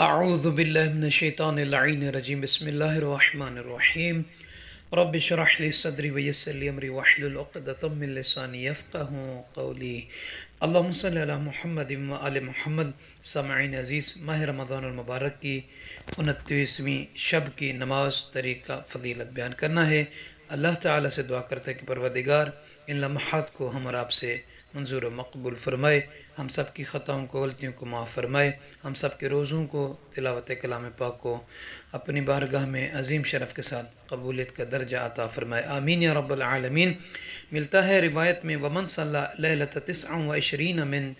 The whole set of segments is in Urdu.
اعوذ باللہ من الشیطان اللعین الرجیم بسم اللہ الرحمن الرحیم رب اشرح لی صدری ویسر لی امری واحلل عقدۃ من لسانی یفقہوا قولی اللہم صلی علی محمد و آل محمد۔ سامعین عزیز، ماہ رمضان المبارک کی 29ویں شب کی نماز طریقہ فضیلت بیان کرنا ہے۔ اللہ تعالیٰ سے دعا کرتے ہیں کہ پروردگار ان لمحات کو ہم اور آپ سے منظور و مقبول فرمائے، ہم سب کی خطاؤں کو غلطیوں کو معاف فرمائے، ہم سب کے روزوں کو تلاوت کلام پاک کو اپنی بارگاہ میں عظیم شرف کے ساتھ قبولیت کا درجہ عطا فرمائے، آمین یا رب العالمین۔ ملتا ہے روایت میں ومن صلی لیلۃ 29 من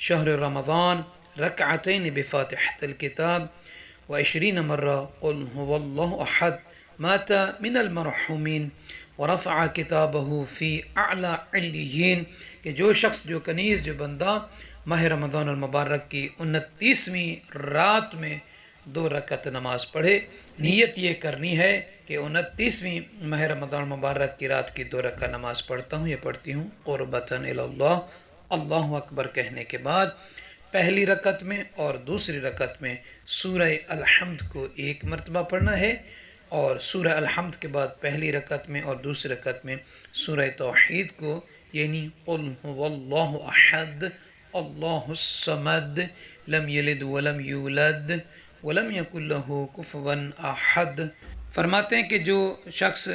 شہر رمضان رکعتین بفاتحۃ الکتاب و20 مرہ قل هو اللہ احد مات من المرحومین ورفع کتابہ فی اعلی علیین، کہ جو شخص، جو کنیز، جو بندہ ماہ رمضان المبارک کی 29ویں رات میں 2 رکعت نماز پڑھے، نیت یہ کرنی ہے کہ 29ویں ماہ رمضان المبارک کی رات کی 2 رکعت نماز پڑھتا ہوں یا پڑھتی ہوں قربتاً الی اللہ، اللہ اکبر کہنے کے بعد پہلی رکعت میں اور دوسری رکعت میں سورہ الحمد کو 1 مرتبہ پڑھنا ہے، اور سورہ الحمد کے بعد پہلی رکعت میں اور دوسری رکعت میں سورہ توحید کو، یعنی قل هو اللہ احد اللہ الصمد لم یلد ولم یولد ولم یکن لہ کفوا احد۔ فرماتے ہیں کہ جو شخص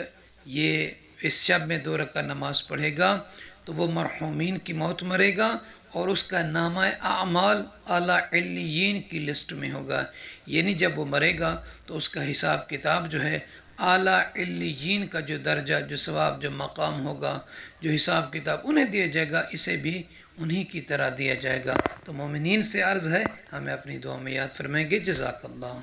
یہ اس شب میں 2 رکعت نماز پڑھے گا تو وہ مرحومین کی موت مرے گا اور اس کا نامہ اعمال اعلیٰ علیین کی لسٹ میں ہوگا، یعنی جب وہ مرے گا تو اس کا حساب کتاب جو ہے اعلیٰ علیین کا جو درجہ، جو ثواب، جو مقام ہوگا، جو حساب کتاب انہیں دیا جائے گا، اسے بھی انہی کی طرح دیا جائے گا۔ تو مومنین سے عرض ہے ہمیں اپنی دعا میں یاد فرمائیں گے۔ جزاک اللہ۔